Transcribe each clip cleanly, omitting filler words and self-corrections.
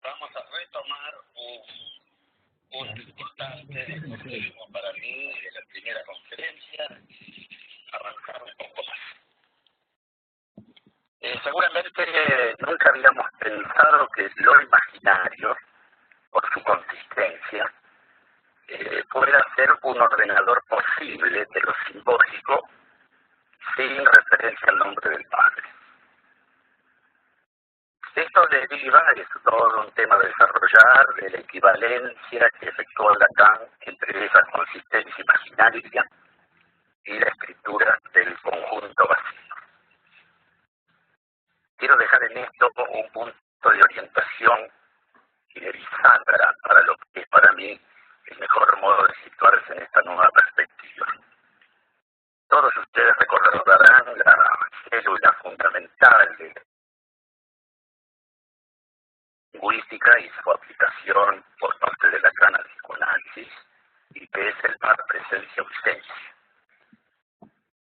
Vamos a retomar un punto importante para mí de la primera conferencia, avanzar un poco más. Seguramente nunca habíamos pensado que lo imaginario, por su consistencia, pueda ser un ordenador posible de lo simbólico sin referencia al nombre del Padre. Esto deriva, es todo un tema de desarrollar, de la equivalencia que efectuó Lacan entre esa consistencia imaginaria y la escritura del conjunto vacío. Quiero dejar en esto un punto de orientación y de bisagra para lo que es para mí el mejor modo de situarse en esta nueva perspectiva. Todos ustedes recordarán la célula fundamental de la lingüística y su aplicación por parte de Lacan al psicoanálisis, y que es el par presencia-ausencia.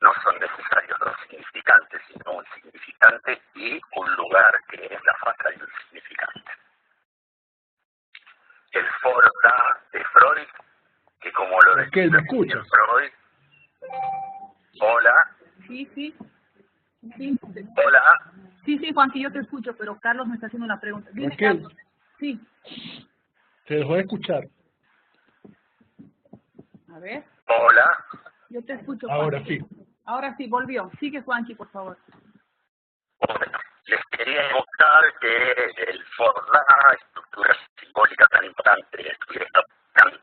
No son necesarios dos significantes, sino un significante y un lugar que es la falta de un significante. El for da de Freud, que como lo decía Freud, hola. Sí. Hola. Sí, Juan, que yo te escucho, pero Carlos me está haciendo una pregunta. Dime, Raquel. Carlos. Sí. Se dejó de escuchar. A ver. Hola. Yo te escucho, Juan. Ahora sí. Ahora sí, volvió. Sigue, Juanchi, por favor. Bueno, les quería evocar que el Forda, estructura simbólica tan importante, estuviera tan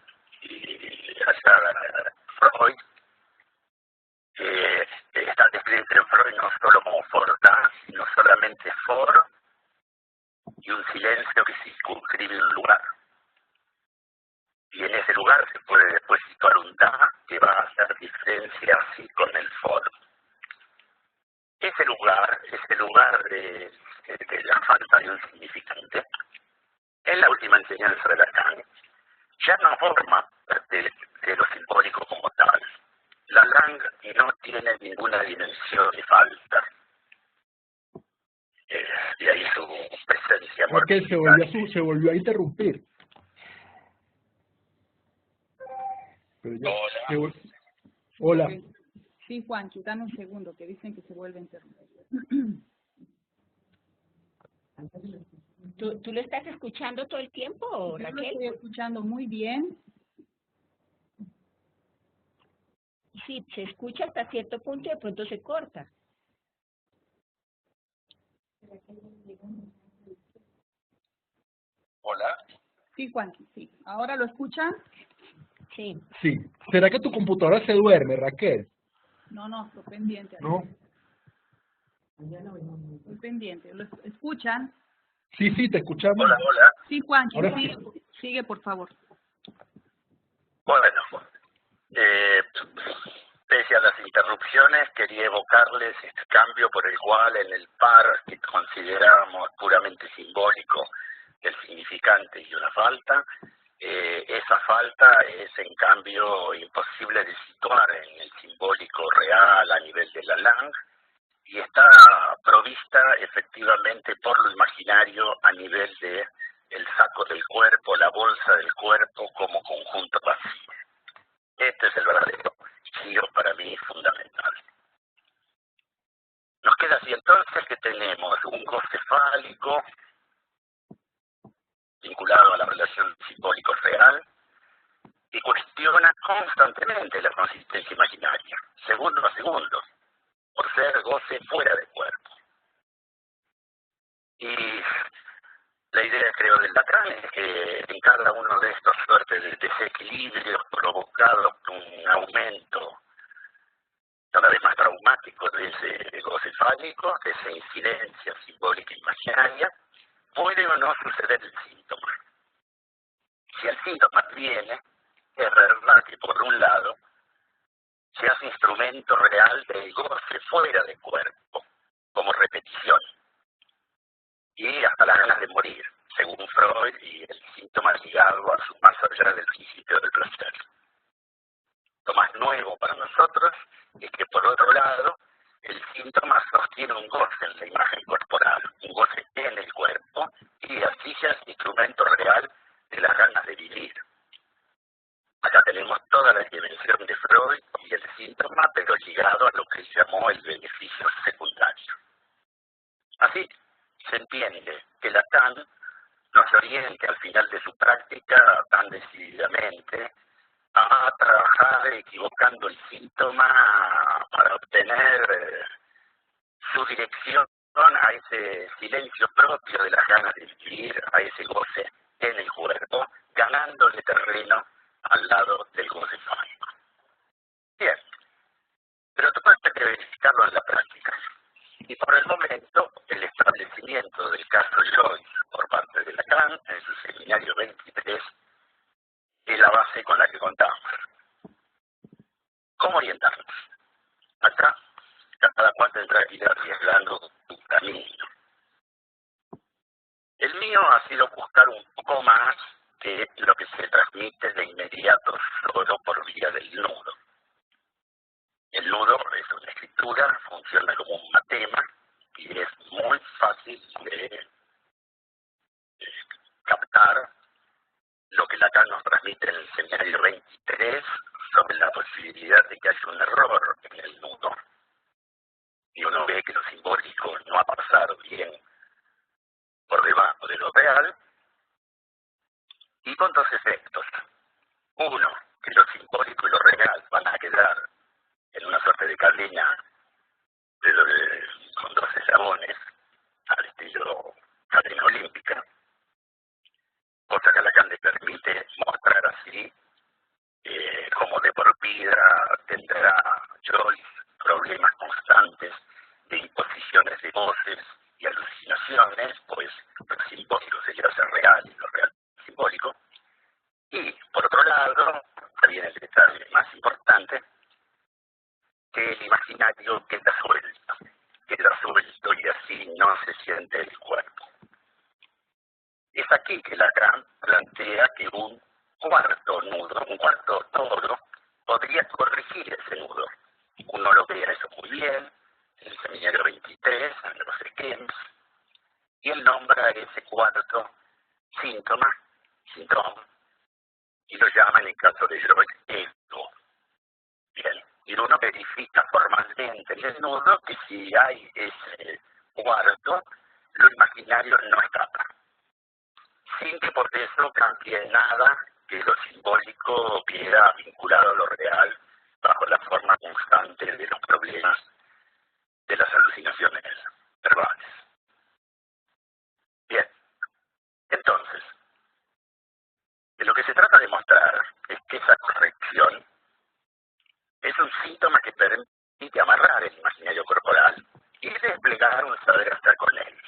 Freud, está descrito en Freud no solo como Forda, sino solamente For y un silencio que circunscribe un lugar. Y en ese lugar se puede después situar un Da que va a hacer diferencia así con el For. Ese lugar de la falta de un significante, en la última enseñanza de Lacan, ya no forma parte de lo simbólico como tal. Lacan no tiene ninguna dimensión de falta. De ahí su presencia. Porque se volvió a interrumpir. Pero ya, hola. Sí, Juanchi, dame un segundo, que dicen que se vuelve a interrumpir. ¿Tú lo estás escuchando todo el tiempo, Yo Raquel? lo estoy escuchando muy bien. Sí, se escucha hasta cierto punto y de pronto se corta. Hola. Sí, Juanchi, sí. ¿Ahora lo escuchan? Sí. Sí. ¿Será que tu computadora se duerme, Raquel? No, estoy pendiente. No. Estoy pendiente. ¿Lo escuchan? Sí, te escuchamos. Hola. Sí, Juanchi, Ahora sigue, por favor. Bueno, pese a las interrupciones, quería evocarles este cambio por el cual en el par que consideramos puramente simbólico el significante y una falta, esa falta es en cambio imposible de situar en el simbólico real a nivel de Lacan, y está provista efectivamente por lo imaginario a nivel de el saco del cuerpo, la bolsa del cuerpo como conjunto vacío. Este es el verdadero giro para mí fundamental. Nos queda así entonces que tenemos un goce fálico vinculado a la relación simbólico-real y cuestiona constantemente la consistencia imaginaria, segundo a segundo, por ser goce fuera de cuerpo. Y la idea, creo, del Lacan es que en cada uno de estos suertes de desequilibrios provocados por un aumento cada vez más traumático de ese goce fálico, de esa incidencia simbólica e imaginaria, puede o no suceder el síntoma. Si el síntoma viene, es verdad que por un lado se hace instrumento real del goce fuera de cuerpo, como repetición, y hasta las ganas de morir, según Freud, y el síntoma ligado a su más allá del principio del placer. Lo más nuevo para nosotros es que, por otro lado, el síntoma sostiene un goce en la imagen corporal, un goce en el cuerpo, y así se el instrumento real de las ganas de vivir. Acá tenemos toda la dimensión de Freud y el síntoma, pero ligado a lo que él llamó el beneficio secundario. Así se entiende que Lacan nos oriente al final de su práctica tan decididamente a trabajar equivocando el síntoma para obtener su dirección a ese silencio propio de las ganas de vivir, a ese goce en el cuerpo, ganándole terreno al lado del goce fálico. Bien, pero todo esto hay que verificarlo en la práctica. Y por el momento, el establecimiento del caso Joyce por parte de Lacan en su seminario 23 es la base con la que contamos. ¿Cómo orientarnos? Acá, cada cual tendrá que ir arriesgando su camino. El mío ha sido buscar un poco más de lo que se transmite de inmediato solo por vía del nudo. El nudo es una escritura, funciona como un matema y es muy fácil de captar lo que Lacan nos transmite en el seminario 23 sobre la posibilidad de que haya un error en el nudo. Y uno ve que lo simbólico no ha pasado bien por debajo de lo real, y con dos efectos. Uno, que lo simbólico y lo real van a quedar en una suerte de cadena con dos eslabones, al estilo cadena olímpica, cosa que a Lacan le permite mostrar así como de por vida tendrá Joyce problemas constantes de imposiciones de voces y alucinaciones, pues lo simbólico se quiere hacer real y lo real simbólico. Y por otro lado, viene el detalle más importante, que el imaginario queda suelto y así no se siente el cuerpo. Es aquí que Lacan plantea que un cuarto nudo, un cuarto todo, podría corregir ese nudo. Uno lo ve eso muy bien, en el seminario 23, en los esquemas, y él nombra ese cuarto síntoma, y lo llama en el caso de Joyce ego. Bien, y uno verifica formalmente en el nudo que si hay ese cuarto, lo imaginario no escapa, sin que por eso cambie nada que lo simbólico queda vinculado a lo real bajo la forma constante de los problemas de las alucinaciones verbales. Bien, entonces, de lo que se trata de mostrar es que esa corrección es un síntoma que permite amarrar el imaginario corporal y desplegar un saber estar con él.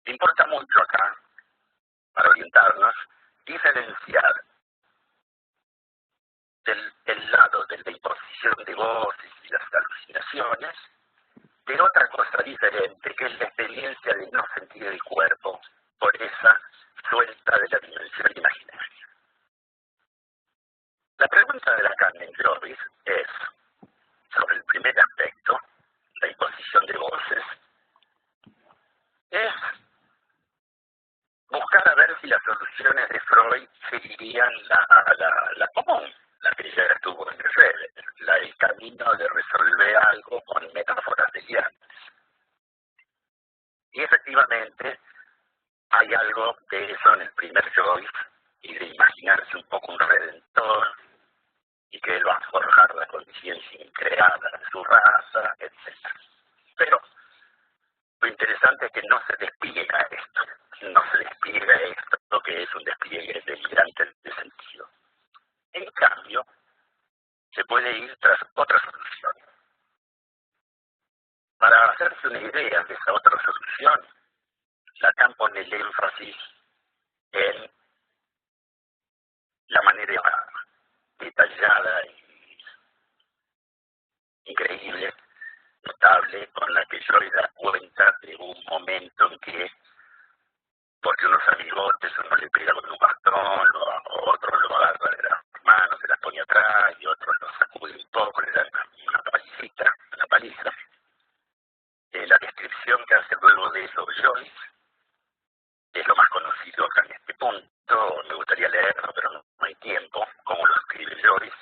Importa mucho acá, para orientarnos, diferenciar el lado de la imposición de voces y las alucinaciones de otra cosa diferente, que es la experiencia de no sentir el cuerpo por esa suelta de la dimensión imaginaria. La pregunta de Lacan en Joyce es, sobre el primer aspecto, la imposición de voces, es buscar a ver si las soluciones de Freud seguirían la común, la que ya estuvo en el camino de resolver algo con metáforas delirantes. Y efectivamente hay algo de eso en el primer Joyce, y de imaginarse un poco un redentor, y que él va a forjar la conciencia increada de su raza, etc. Pero lo interesante es que no se despliega esto, que es un despliegue delirante de sentido. En cambio, se puede ir tras otra solución. Para hacerse una idea de esa otra solución, Lacan pone el énfasis en la manera detallada y increíble, notable, con la que Joyce da cuenta de un momento en que, porque unos amigotes, uno le pega con un bastón, otro lo agarra de las manos, se las pone atrás, y otro lo sacude un poco, le da una paliza. La descripción que hace luego de eso Joyce es lo más leerlo, pero no hay tiempo, como lo escribe Joyce.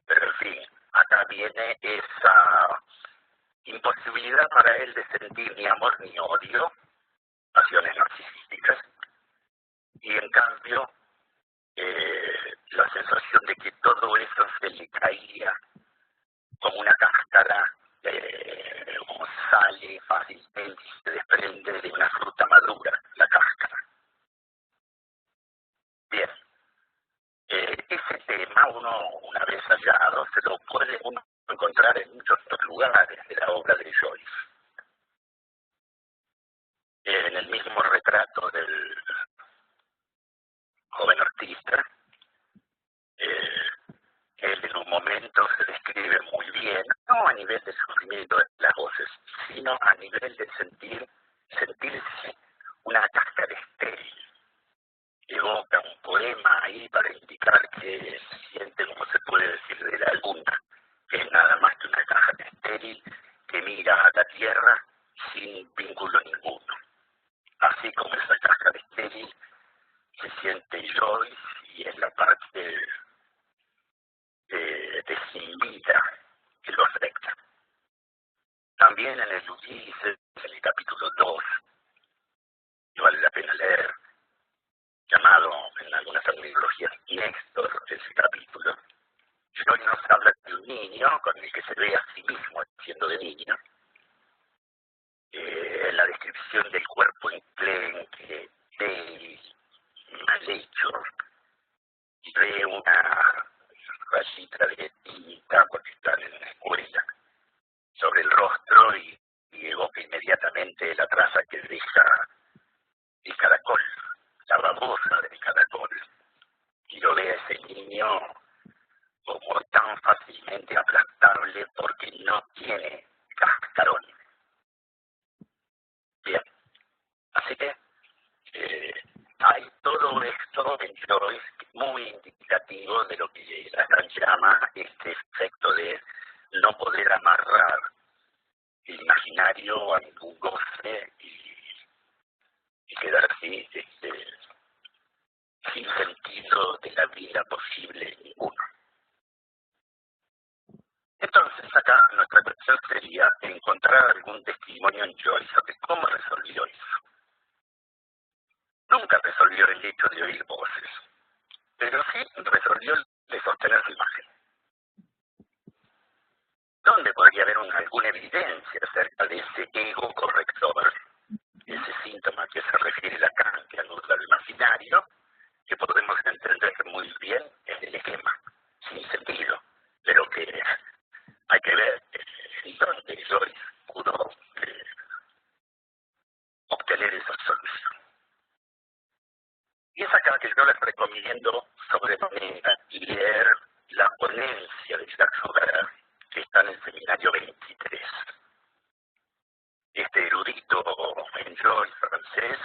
Pero en fin, acá viene esa imposibilidad para él de sentir ni amor ni odio, pasiones narcisísticas, y en cambio la sensación de que todo eso se le caía como una cáscara, como sale fácilmente y se desprende de una fruta madura, la cáscara. Bien, ese tema uno, una vez hallado, se lo puede uno encontrar en muchos otros lugares de la obra de Joyce. En el mismo retrato del joven artista, él en un momento se describe muy bien, no a nivel de sufrimiento de las voces, sino a nivel de sentirse una cáscara estéril. Evoca un poema ahí para indicar que se siente, como se puede decir, de la luna, que es nada más que una cáscara estéril que mira a la tierra sin vínculo ninguno. Así como esa cáscara estéril se siente Joyce, y es la parte de sin vida que lo afecta. También en el Ulises, en el capítulo 2, que vale la pena leer, llamado en algunas terminologías Néstor, ese capítulo, Joyce nos habla de un niño con el que se ve a sí mismo siendo de niño. La descripción del cuerpo enclenque, mal hecho, y ve una rayita de tinta porque están en la escuela sobre el rostro y evoca inmediatamente la traza que deja el caracol, la babosa del caracol, y lo ve a ese niño como tan fácilmente aplastable porque no tiene cascarón. Bien, así que hay todo esto en Joyce muy indicativo de lo que Lacan llama este efecto de no poder amarrar el imaginario a ningún goce y quedar así sin sentido de la vida posible ninguno. Entonces acá nuestra cuestión sería encontrar algún testimonio en Joyce de cómo resolvió eso. Nunca resolvió el hecho de oír voces, pero sí resolvió el de sostener su imagen. ¿Dónde podría haber alguna evidencia acerca de ese ego corrector, ese síntoma que se refiere Lacan, que anula lo imaginario, que podemos entender muy bien en el esquema, sin sentido, pero que hay que ver en dónde Joyce pudo obtener esa solución. Y es acá que yo les recomiendo sobremanera leer la ponencia de Jacques Aubert, que está en el seminario 23. Este erudito en Joyce francés,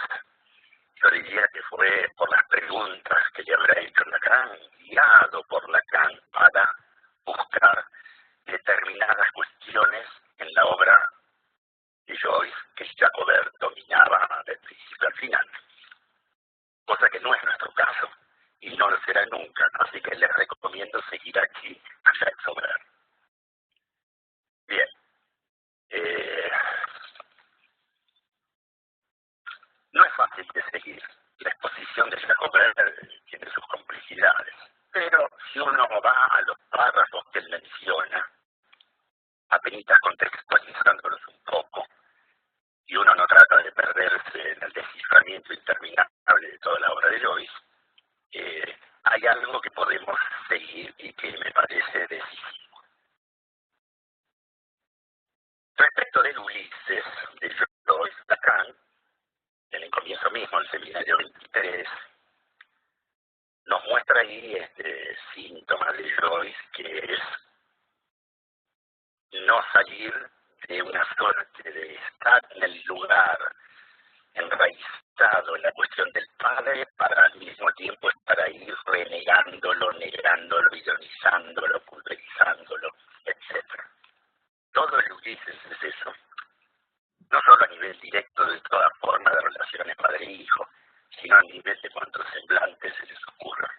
yo diría que fue por las preguntas que le habrá hecho Lacan, guiado por Lacan para buscar determinadas cuestiones en la obra de Joyce que Jacques Aubert dominaba del principio al final. Cosa que no es nuestro caso y no lo será nunca, así que les recomiendo seguir aquí a Jacques Aubert. Bien, no es fácil de seguir. La exposición de Jacques Aubert tiene sus complejidades, pero si uno va a los párrafos que él menciona, apenas contextualizándolos un poco, y uno no trata de perderse en el desciframiento interminable de toda la obra de Joyce, hay algo que podemos seguir y que me parece decisivo. Respecto del Ulises de Joyce, Lacan, en el comienzo mismo, el seminario 23, nos muestra ahí este síntoma de Joyce, que es no salir de una suerte de estar en el lugar enraizado en la cuestión del padre para al mismo tiempo estar ahí renegándolo, negándolo, ironizándolo, pulverizándolo, etc. Todo el Ulises es eso. No solo a nivel directo de toda forma de relaciones padre-hijo, sino no ni de cuántos semblantes se les ocurra.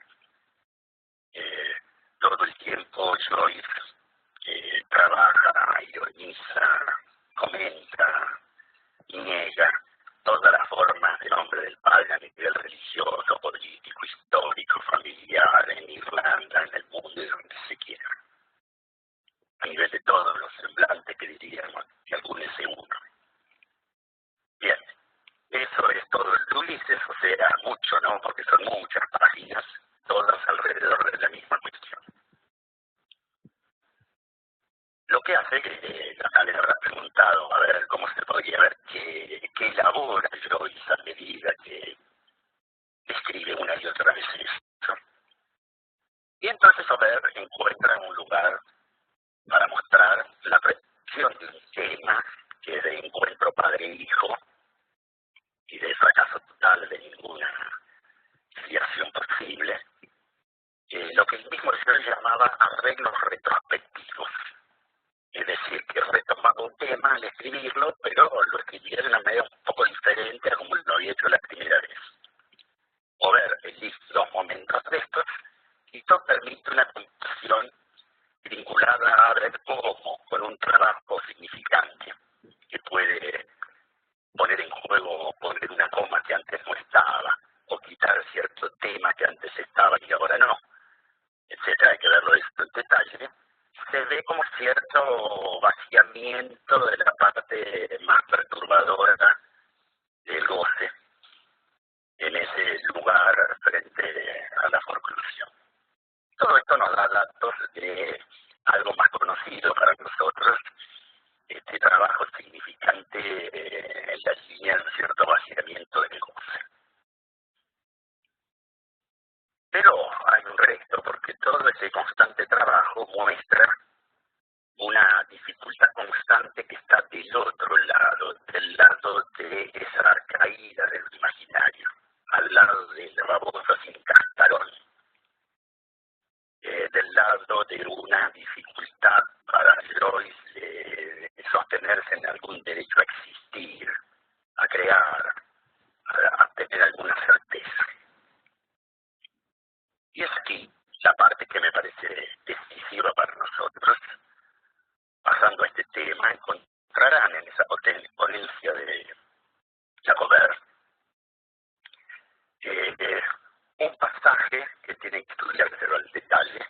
Todo el tiempo Joyce trabaja, ironiza, comenta, niega todas las formas del hombre del padre a nivel religioso, político, histórico, familiar, en Irlanda, en el mundo y donde se quiera. A nivel de todos los semblantes que diríamos, que algunos se uno. Bien, eso es todo el Ulises, o sea, mucho, ¿no? Porque son muchas páginas, todas alrededor de la misma cuestión. Lo que hace que acá le habrá preguntado, a ver cómo se podría ver qué elabora Joyce a medida que escribe una y otra vez esto. Y entonces, a ver, encuentra un lugar para mostrar la presentación de un tema que es de encuentro padre-hijo y de fracaso total de ninguna filiación posible. Lo que el mismo Joyce llamaba arreglos retrospectivos. Es decir, que retomaba un tema al escribirlo, pero lo escribía de una manera un poco diferente a como lo había hecho la primera vez. O ver los momentos de estos, y esto permite una comprensión vinculada a ver cómo, con un trabajo significante, que puede poner en juego o poner una coma que antes no estaba, o quitar cierto tema que antes estaba y ahora no, etcétera. Hay que verlo esto en detalle. Se ve como cierto vaciamiento de la parte más perturbadora del goce en ese lugar frente a la forclusión. Todo esto nos da datos de algo más conocido para nosotros, este trabajo significante en la línea de cierto vaciamiento del goce. Pero hay un resto, porque todo ese constante trabajo muestra una dificultad constante que está del otro lado, del lado de esa caída del imaginario, al lado del baboso sin cascarón, del lado de una dificultad para Joyce de sostenerse en algún derecho a existir, a crear, a tener alguna certeza. Y es aquí la parte que me parece decisiva para nosotros. Pasando a este tema, encontrarán en esa ponencia de Jacober un pasaje que tienen que estudiárselo al detalle,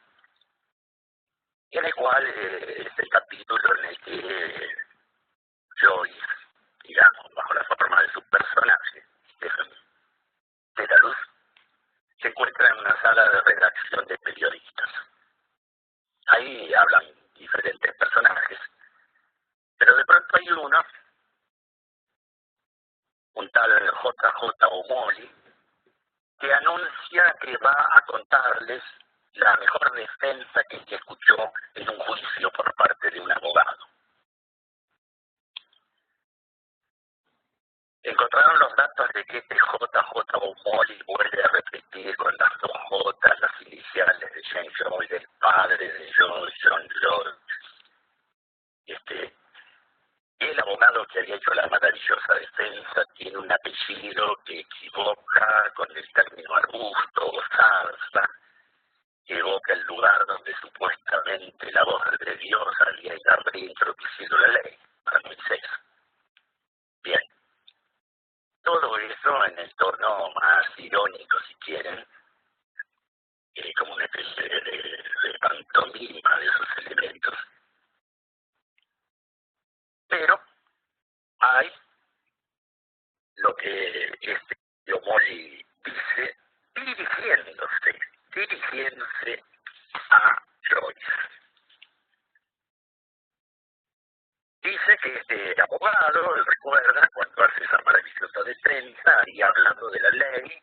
en el cual es el capítulo en el que Joyce, digamos, bajo la forma de su personaje, de la luz, se encuentra en una sala de redacción de periodistas. Ahí hablan diferentes personajes, pero de pronto hay uno, un tal J.J. O'Malley, que anuncia que va a contarles la mejor defensa que se escuchó en un juicio por parte de un abogado. Encontraron los datos de que este J.J. O'Malley vuelve a repetir con las dos J, las iniciales de James Joyce, del padre de Joyce, John Joyce. El abogado que había hecho la maravillosa defensa tiene un apellido que equivoca con el término arbusto o zarza, que evoca el lugar donde supuestamente la voz de Dios había reintroducido la ley para Moisés. Bien, todo eso en el tono más irónico, si quieren, como una especie de pantomima de esos elementos. Pero hay lo que este O'Malley dice dirigiéndose a Joyce. Dice que este abogado, él recuerda cuando hace esa maravillosa defensa y hablando de la ley,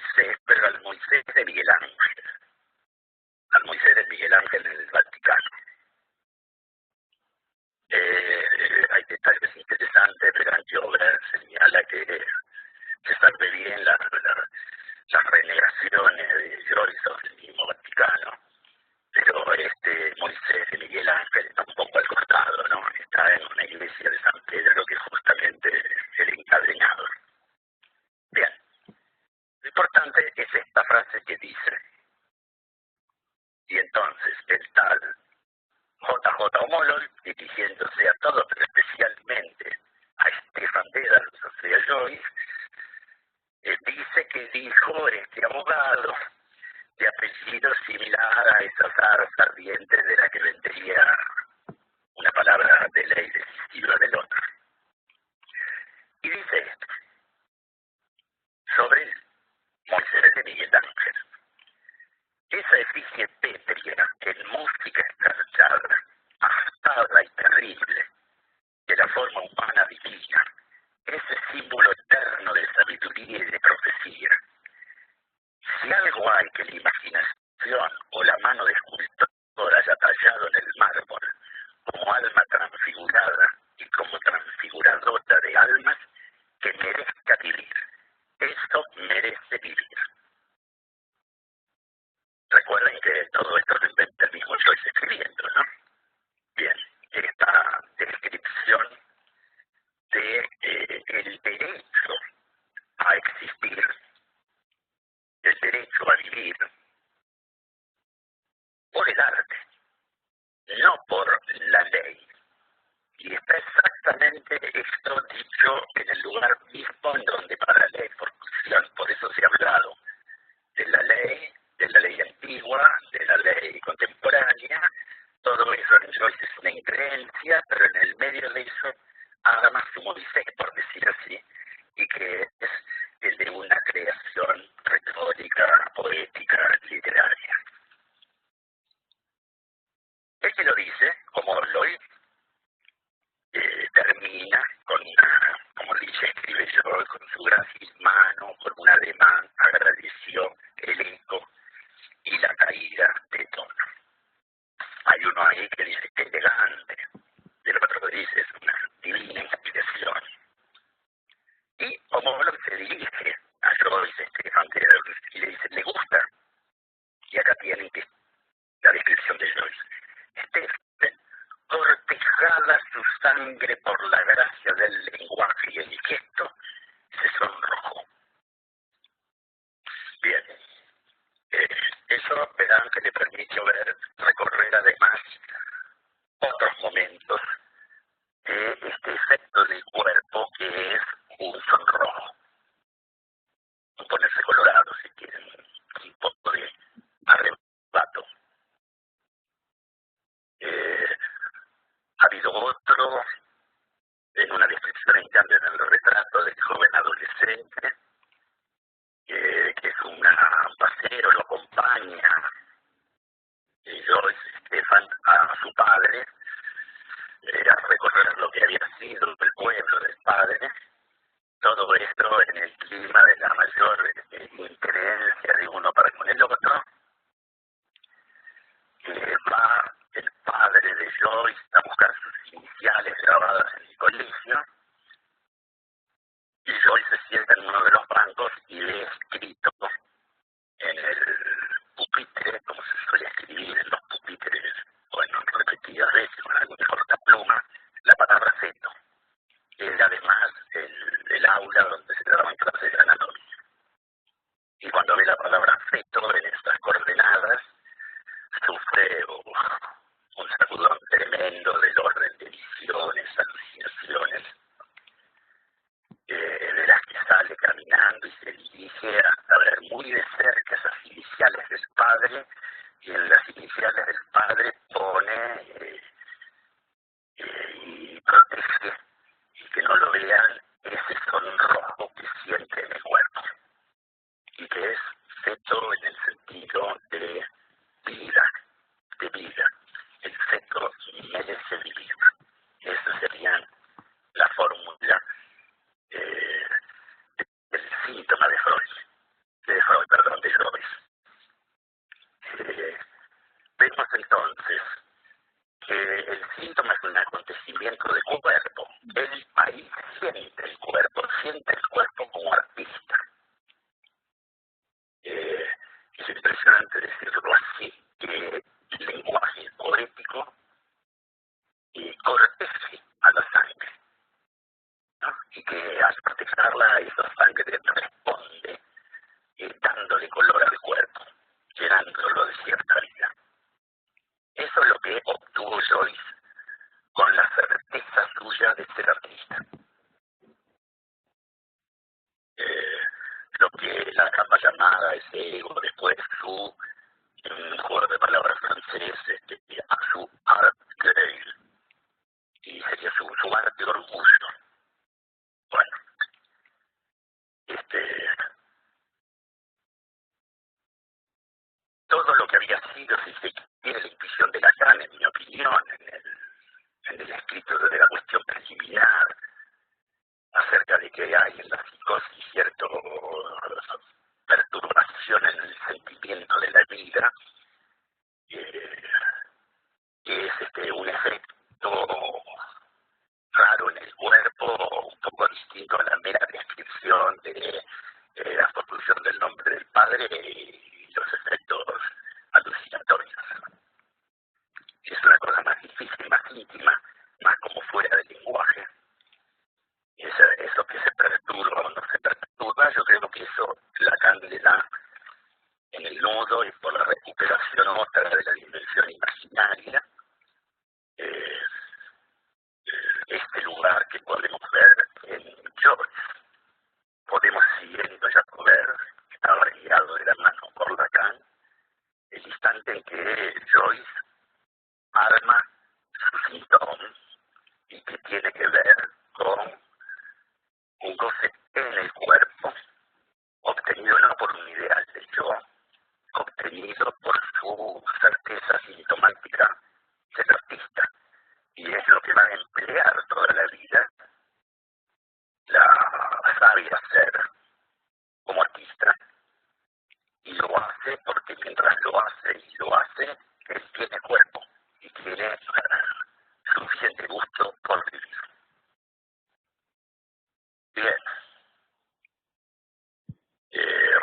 Moisés, pero al Moisés de Miguel Ángel. Al Moisés de Miguel Ángel en el Vaticano. Hay detalles interesantes, Berganti Obra señala que se sabe bien las renegaciones de Joyce sobre el mismo Vaticano, pero este Moisés de Miguel Ángel está un poco al costado, ¿no? Está en una iglesia de San Pedro que es justamente el encadenado. Bien, lo importante es esta frase que dice, y entonces el tal J.J. O'Malley, dirigiéndose a todos, pero especialmente a Stefan Dedalus, o sea, Joyce, dice que dijo este abogado de apellido similar a esa zarza ardiente de la que vendría una palabra de ley decisiva del otro. Y dice esto, sobre Moisés de Miguel Ángel. Esa efigie pétrea en música escarchada, astada y terrible, de la forma humana divina, ese símbolo eterno de sabiduría y de profecía. Si algo hay que la imaginación o la mano de escultor haya tallado en el mármol, como alma transfigurada y como transfiguradora de almas, que merezca vivir. Eso merece vivir. Recuerden que todo esto lo inventa el mismo Joyce escribiendo, ¿no? Bien, esta descripción de el derecho a existir, el derecho a vivir por el arte, no por la ley. Y está exactamente esto dicho en el lugar mismo en donde para la ley por eso se ha hablado de la ley antigua, de la ley contemporánea. Todo eso en Joyce es una increencia, pero en el medio de eso además su Moisés, por decir así, y que es el de una creación retórica, poética, literaria. El que lo dice, como Lloyd, termina con como dice, escribe Lloyd, con su grácil mano, con un ademán, agradeció el eco y la caída de tono. Hay uno ahí que dice que elegante, del otro que dice es una divina inspiración. Y como lo se dirige a Joyce, y le dice, ¿le gusta? Y acá tienen que la descripción de Joyce. Stephen, cortejada su sangre por la gracia del lenguaje y el gesto, se sonrojó. Bien, eso verán que le permitió recorrer además otros momentos de este efecto del cuerpo que es un sonrojo, un ponerse colorado si quieren, un poco de arrebato. Ha habido otro, en una descripción en cambio en el retrato del joven adolescente, que es un pasero, lo acompaña Joyce Stefan a su padre, a recorrer lo que había sido el pueblo del padre, todo esto en el clima de la mayor increencia de uno para con el otro. Va el padre de Joyce a buscar sus iniciales grabadas en el colegio, y Joyce se sienta en uno de los bancos y lee escrito en el pupitre, como se suele escribir en los pupitres, bueno, repetidas veces con alguna cortapluma, la palabra feto. Es además el aula donde se daban clases de anatomía. Y cuando ve la palabra feto en estas coordenadas, sufre un sacudón tremendo del orden de visiones, alucinaciones, de las que sale caminando y se dirige hasta ver muy de cerca esas iniciales del padre, y en las iniciales del padre pone y protege, y que no lo vean, ese sonrojo que siente en el cuerpo, y que es feto en el sentido de vida, el feto merece vivir. Esa sería la fórmula del síntoma de Freud. De Freud, perdón, de Joyce. Vemos entonces que el síntoma es un acontecimiento de cuerpo. Él ahí siente el cuerpo como artista. Es impresionante decirlo así, que el lenguaje poético corteje a la sangre, ¿no? Y que al protegerla esa sangre responde dándole color al cuerpo, llenándolo de cierta vida. Eso es lo que obtuvo Joyce con la certeza suya de ser artista. Lo que la capa llamada ese ego, después su juego de palabras francés, a su art grail, y sería su arte orgullo. Bueno, todo lo que había sido, si se quiere, la intuición de Lacan, en mi opinión, en el escrito de la cuestión preliminar, acerca de que hay en la psicosis cierta perturbación en el sentimiento de la vida, que es un efecto raro en el cuerpo, un poco distinto a la mera descripción de la construcción del nombre del padre y los efectos alucinatorios. Es una cosa más difícil, más íntima, más como fuera del lenguaje. Eso que se perturba o no se perturba, yo creo que eso Lacan le da en el nudo y por la recuperación otra de la dimensión imaginaria, este lugar que podemos ver en Joyce. Podemos siguiendo ya poder, que estaba guiado de la mano por Lacan, el instante en que Joyce arma su síntoma y que tiene que ver con un goce en el cuerpo, obtenido no por un ideal de yo, obtenido por su certeza sintomática del artista. Y es lo que va a emplear toda la vida la sabia ser como artista. Y lo hace porque mientras lo hace, él tiene cuerpo y tiene suficiente gusto por vivir. Bien.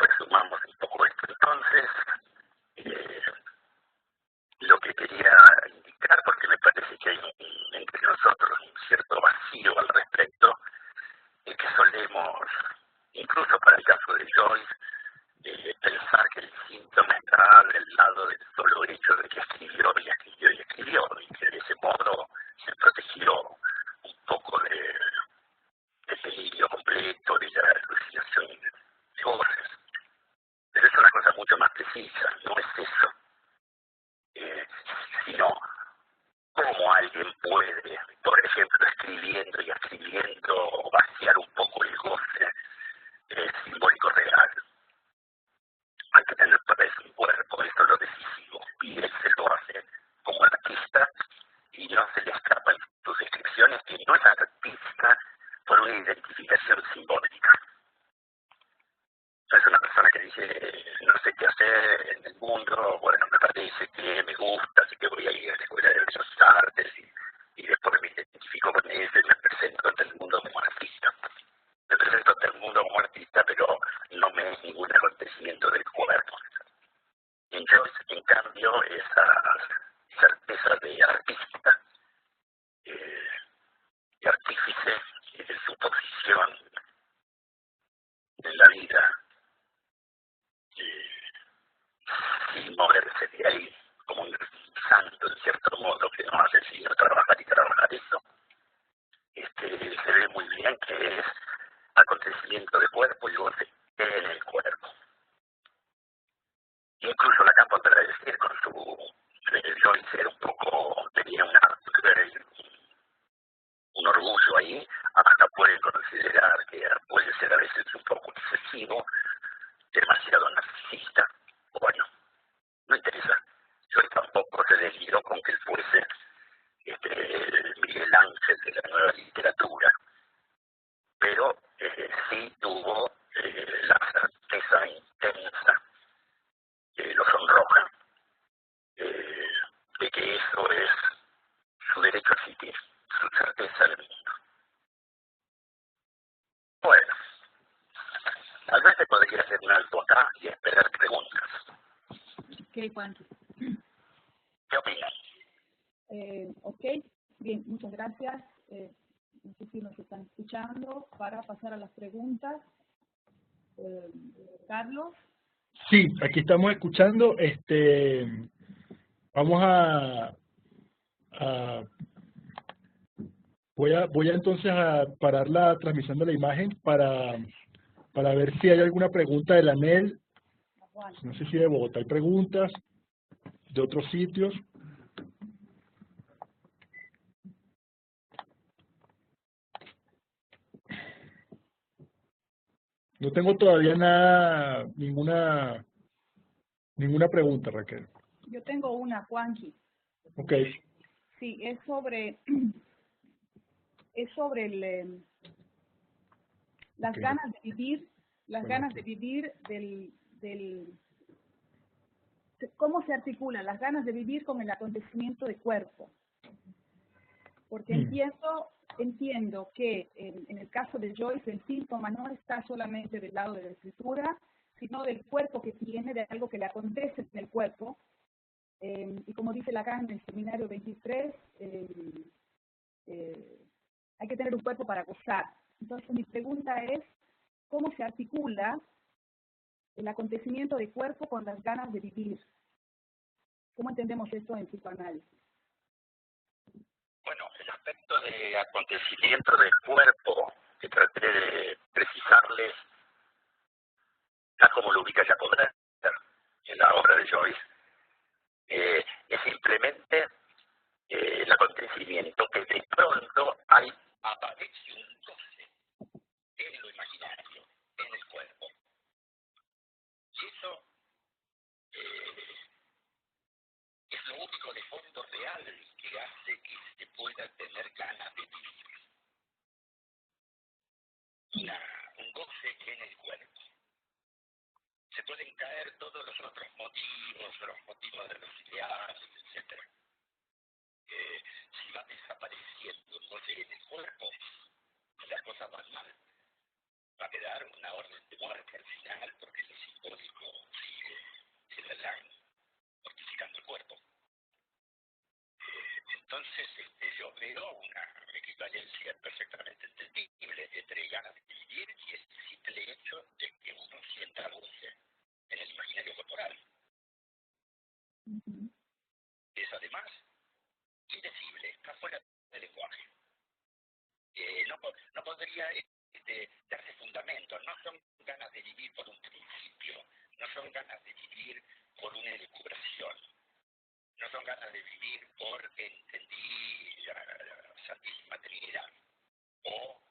Resumamos un poco esto entonces. Lo que quería indicar, porque me parece que hay entre nosotros un cierto vacío al respecto, es que solemos, incluso para el caso de Joyce, pensar que el síntoma está del lado del solo hecho de que escribió y que de ese modo se protegió un poco del delirio completo, de la alucinación de voces. Pero es una cosa mucho más precisa, no es eso, sino cómo alguien puede, por ejemplo, escribiendo, vaciar un poco el goce simbólico real. Hay que tener para eso un cuerpo, eso es lo decisivo, y él se lo hace como artista y no se le escapa en sus descripciones que no es artista por una identificación simbólica. Es una persona que dice, no sé qué hacer en el mundo, bueno, me parece que me gusta, así que voy a ir a la Escuela de Bellas Artes y después me identifico con eso y me presento ante el mundo como artista. Me presento ante el mundo como artista, pero no me es ningún acontecimiento del cuerpo. En Joyce, en cambio, esa certeza de artista y artífice de su posición en la vida, sin moverse de ahí como un santo en cierto modo que no hace sino trabajar y trabajar eso, se ve muy bien que es acontecimiento de cuerpo y goce en el cuerpo. Incluso Lacan podrá decir con su Joyce era un poco, tenía un orgullo ahí, hasta puede considerar que puede ser a veces un poco excesivo, demasiado narcisista. Bueno, no interesa. Yo tampoco se deliró con que él fuese Miguel Ángel de la nueva literatura, pero sí tuvo la Ok, Juanqui. ¿Qué opinas? Ok, bien, muchas gracias. No sé si nos están escuchando para pasar a las preguntas. Carlos. Sí, aquí estamos escuchando. Vamos voy a entonces a parar la transmisión de la imagen para ver si hay alguna pregunta de la ANEL. No sé si de Bogotá hay preguntas, de otros sitios. No tengo todavía ninguna pregunta, Raquel. Yo tengo una, Juanqui. Ok. Sí, es sobre las Ok. ganas de vivir, Bueno, ganas de vivir cómo se articulan las ganas de vivir con el acontecimiento de cuerpo. Porque entiendo que en el caso de Joyce el síntoma no está solamente del lado de la escritura, sino del cuerpo que tiene, de algo que le acontece en el cuerpo. Y como dice Lacan en el seminario 23, hay que tener un cuerpo para gozar. Entonces mi pregunta es, ¿cómo se articula el acontecimiento de cuerpo con las ganas de vivir? ¿Cómo entendemos esto en psicoanálisis? Bueno, el aspecto de acontecimiento del cuerpo que traté de precisarles, tal como lo ubica Jacob en la obra de Joyce, es simplemente el acontecimiento que de pronto aparece un goce en lo imaginario, en el cuerpo. Y eso es lo único de fondo real que hace que se pueda tener ganas de vivir. Un goce en el cuerpo. Se pueden caer todos los otros motivos de los ideales, etc. Si va desapareciendo un goce en el cuerpo, las cosas van mal. Va a quedar una orden de muerte al final, porque lo simbólico sigue el alarme, mortificando el cuerpo. Entonces, yo veo una equivalencia perfectamente entendible entre ganas de vivir y el simple hecho de que uno sienta goce en el imaginario corporal. Es además indecible, está fuera del lenguaje. No podría darse fundamento, no son ganas de vivir por un principio, no son ganas de vivir por una elucubración, no son ganas de vivir porque entendí la Santísima Trinidad o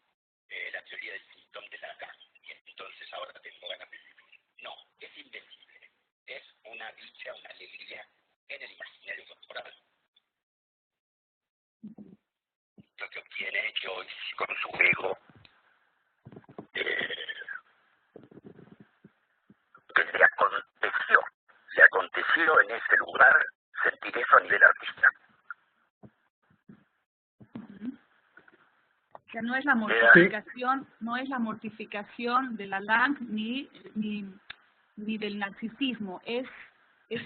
la teoría del síntoma de Lacan, y entonces ahora tengo ganas de vivir. No, es invencible, es una dicha, una alegría en el imaginario corporal. Lo que obtiene Joyce con su ego, que le aconteció en ese lugar sentir eso a nivel artista. O sea, no es la mortificación de la Lacan ni del narcisismo, es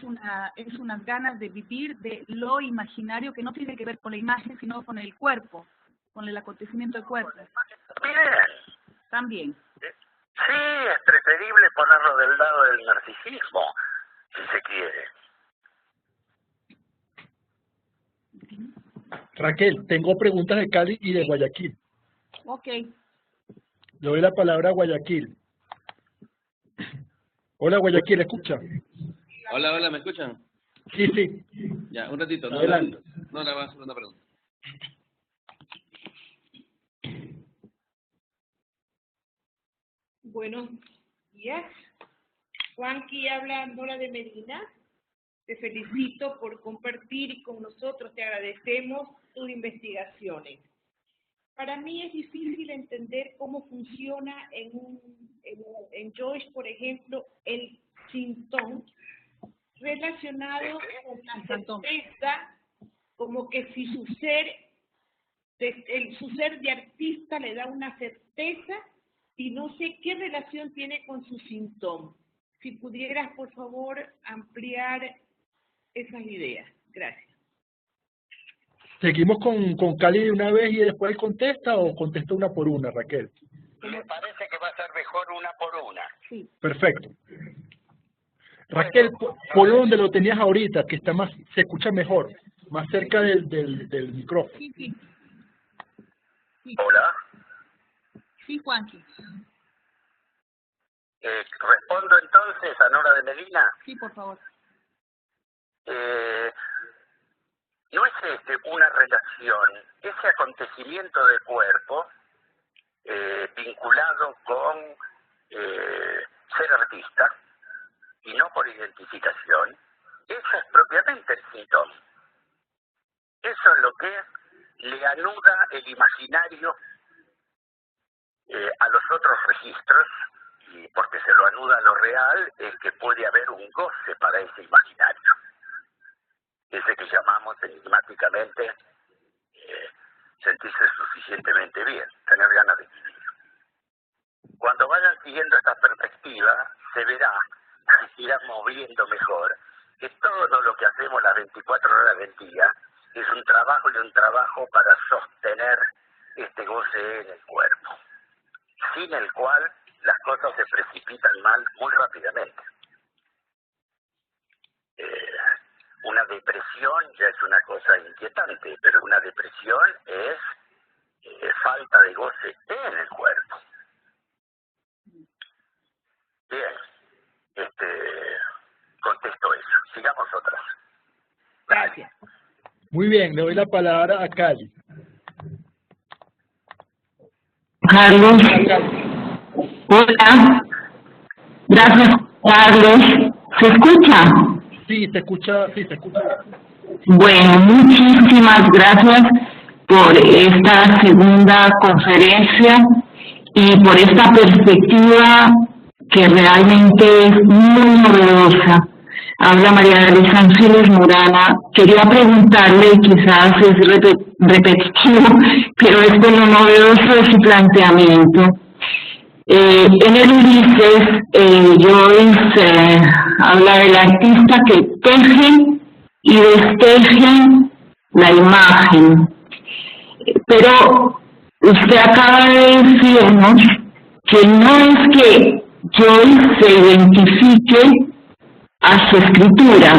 unas ganas de vivir de lo imaginario que no tiene que ver con la imagen, sino con el cuerpo, con el acontecimiento del cuerpo. Bien. También. Sí, es preferible ponerlo del lado del narcisismo, si se quiere. Raquel, tengo preguntas de Cali y de Guayaquil. Ok. Le doy la palabra a Guayaquil. Hola, Guayaquil, ¿escucha? Hola, ¿me escuchan? Sí, sí. Ya, un ratito. Adelante. No, le voy a hacer una pregunta. Buenos días. Juanqui habla Nora de Medina. Te felicito por compartir con nosotros. Te agradecemos tus investigaciones. Para mí es difícil entender cómo funciona en Joyce, por ejemplo, el síntoma relacionado con la certeza, como que si su ser de artista le da una certeza y no sé qué relación tiene con su síntoma. Si pudieras, por favor, ampliar Esa es la idea. Gracias. ¿Seguimos con Cali de una vez y después él contesta o contesta una por una, Raquel? Me parece que va a ser mejor una por una. Sí. Perfecto. Raquel, por donde lo tenías ahorita, que está más, se escucha mejor, más cerca del micrófono. Sí, sí. Sí, Hola. sí, Juanqui. Respondo entonces a Nora de Medina. Sí, por favor. No es una relación, ese acontecimiento del cuerpo vinculado con ser artista y no por identificación, eso es propiamente el síntoma. Eso es lo que le anuda el imaginario a los otros registros, y porque se lo anuda a lo real, es que puede haber un goce para ese imaginario. Ese que llamamos enigmáticamente sentirse suficientemente bien, tener ganas de vivir. Cuando vayan siguiendo esta perspectiva, se verá, iremos viendo mejor, que todo lo que hacemos las 24 horas del día es un trabajo y un trabajo para sostener este goce en el cuerpo, sin el cual las cosas se precipitan mal muy rápidamente. Una depresión ya es una cosa inquietante, pero una depresión es falta de goce en el cuerpo. Bien, contesto eso. Sigamos otras. Gracias. Muy bien, le doy la palabra a Cali. Carlos, hola. Gracias, Carlos. ¿Se escucha? Sí, se escucha, sí, se escucha. Bueno, muchísimas gracias por esta segunda conferencia y por esta perspectiva que realmente es muy novedosa. Habla María de los Ángeles Morana. Quería preguntarle, quizás es repetitivo, pero es de lo novedoso de su planteamiento. En el Ulises, Joyce habla del artista que teje y desteje la imagen. Pero usted acaba de decirnos que no es que Joyce se identifique a su escritura,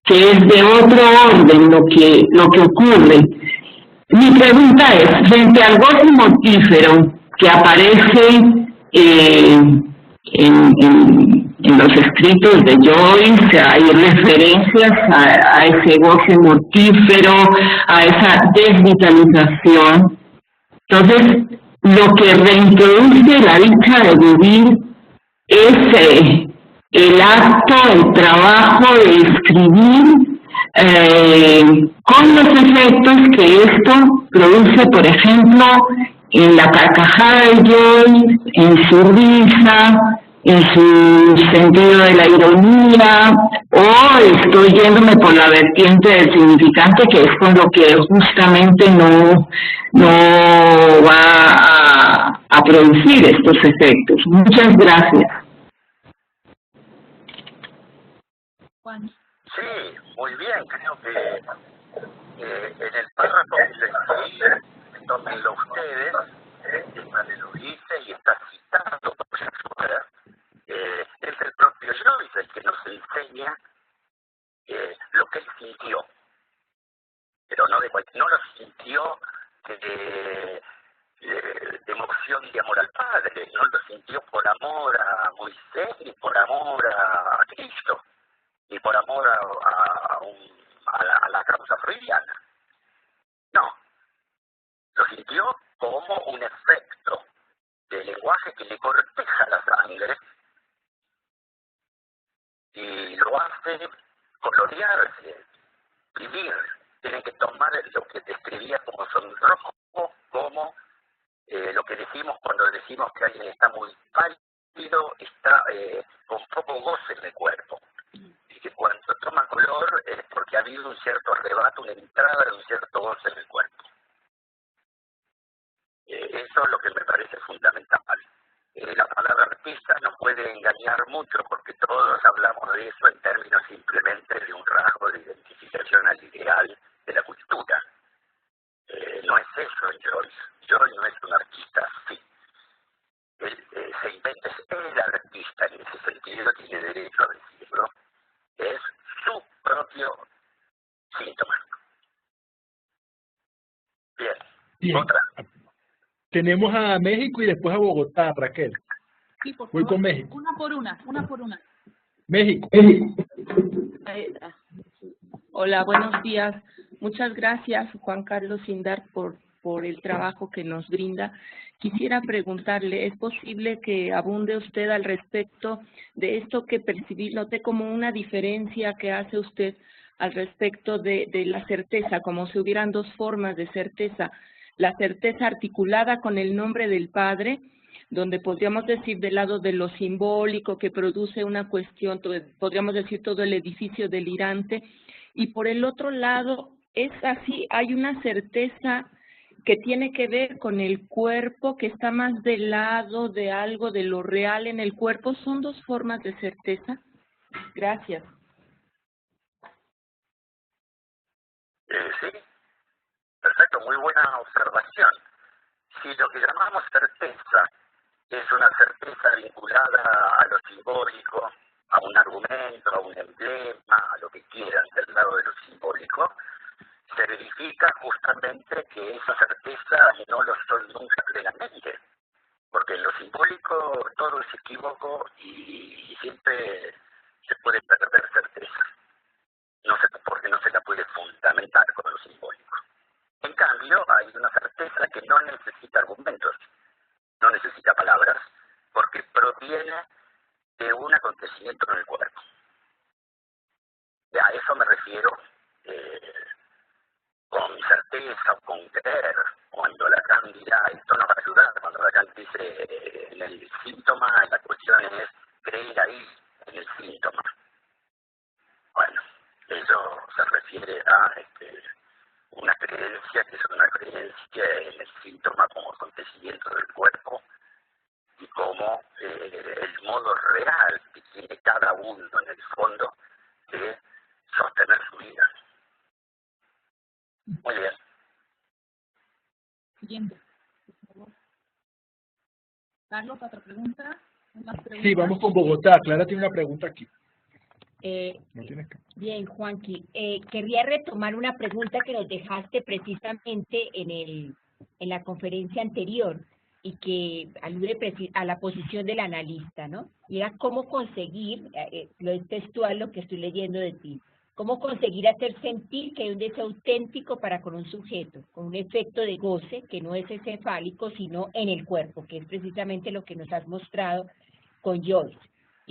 que es de otro orden lo que ocurre. Mi pregunta es, frente al goce mortífero que aparece en los escritos de Joyce, hay referencias a ese goce mortífero, a esa desvitalización. Entonces, lo que reintroduce la dicha de vivir es el acto, el trabajo de escribir con los efectos que esto produce, por ejemplo, en la carcajada de Joyce, en su risa, en su sentido de la ironía, o estoy yéndome por la vertiente del significante, que es con lo que justamente no va a producir estos efectos. Muchas gracias. Juan. Sí, muy bien. Creo que en el párrafo que leí, tómenlo ustedes, está en el Ulises y está citado por Shakespeare, es el propio Joyce el que nos enseña lo que él sintió. Pero no lo sintió de emoción de amor al Padre, no lo sintió por amor a Moisés ni por amor a Cristo, ni por amor a la causa freudiana. No, lo sintió como un efecto de lenguaje que le corteja la sangre y lo hace colorearse, vivir. Tiene que tomar lo que describía como sonrojo, como lo que decimos cuando decimos que alguien está muy pálido, está con poco goce en el cuerpo. Y que cuando toma color es porque ha habido un cierto arrebato, una entrada de un cierto goce en el cuerpo. Eso es lo que me parece fundamental. La palabra artista nos puede engañar mucho porque todos hablamos de eso en términos simplemente de un rasgo de principio, síntomas. Bien. Bien. Otra. Tenemos a México y después a Bogotá, Raquel. Sí, por Voy favor. con México. Una por una. México. Hola, buenos días. Muchas gracias, Juan Carlos Sindar, por el trabajo que nos brinda. Quisiera preguntarle, ¿es posible que abunde usted al respecto de esto que percibí? Noté como una diferencia que hace usted al respecto de la certeza, como si hubieran dos formas de certeza. La certeza articulada con el nombre del Padre, donde podríamos decir del lado de lo simbólico que produce una cuestión, podríamos decir todo el edificio delirante, y por el otro lado es así, hay una certeza que tiene que ver con el cuerpo, que está más del lado de algo de lo real en el cuerpo. ¿Son dos formas de certeza? Gracias. Sí, perfecto, muy buena observación. Si lo que llamamos certeza es una certeza vinculada a lo simbólico, a un argumento, a un emblema, a lo que quieran del lado de lo simbólico, se verifica justamente que esa certeza no lo son nunca plenamente, porque en lo simbólico todo es equívoco y siempre se puede perder certeza, porque no se la puede fundamentar con lo simbólico. En cambio, hay una certeza que no necesita argumentos, no necesita palabras, porque proviene de un acontecimiento en el cuerpo. A eso me refiero con certeza o con creer. Cuando Lacan dirá, esto nos va a ayudar, cuando Lacan dice en el síntoma, la cuestión es creer ahí, en el síntoma. Bueno, eso se refiere a una creencia que es una creencia en el síntoma como acontecimiento del cuerpo y como el modo real que tiene cada uno en el fondo de sostener su vida. Muy bien. Siguiente, por favor. Carlos, otra pregunta. Sí, vamos con Bogotá. Clara tiene una pregunta aquí. No tienes que... Bien, Juanqui, quería retomar una pregunta que nos dejaste precisamente en la conferencia anterior y que alude a la posición del analista, ¿no? Y era cómo conseguir, lo es textual lo que estoy leyendo de ti, cómo conseguir hacer sentir que hay un deseo auténtico para con un sujeto, con un efecto de goce que no es encefálico, sino en el cuerpo, que es precisamente lo que nos has mostrado con Joyce.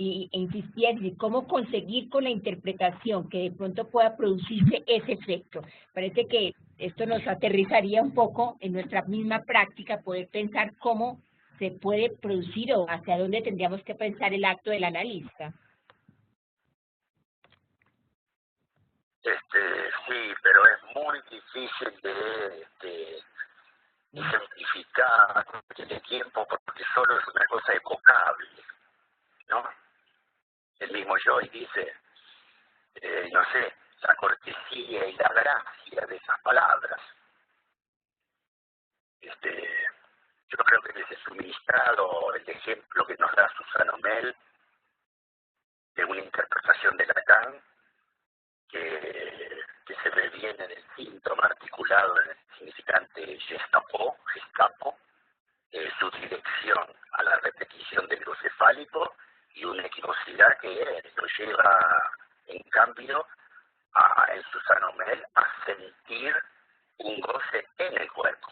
E insistía en cómo conseguir con la interpretación que de pronto pueda producirse ese efecto. Parece que esto nos aterrizaría un poco en nuestra misma práctica, poder pensar cómo se puede producir o hacia dónde tendríamos que pensar el acto del analista. Sí, pero es muy difícil de simplificar el tiempo porque solo es una cosa evocable, ¿no? El mismo Joy dice, no sé, la cortesía y la gracia de esas palabras. Yo creo que les he suministrado el ejemplo que nos da Susana Mel de una interpretación de Lacan que se reviene del síntoma articulado en el significante gestapo, su dirección a la repetición del goce fálico y una equivocidad que lo lleva, en cambio, en Susana Mel a sentir un goce en el cuerpo.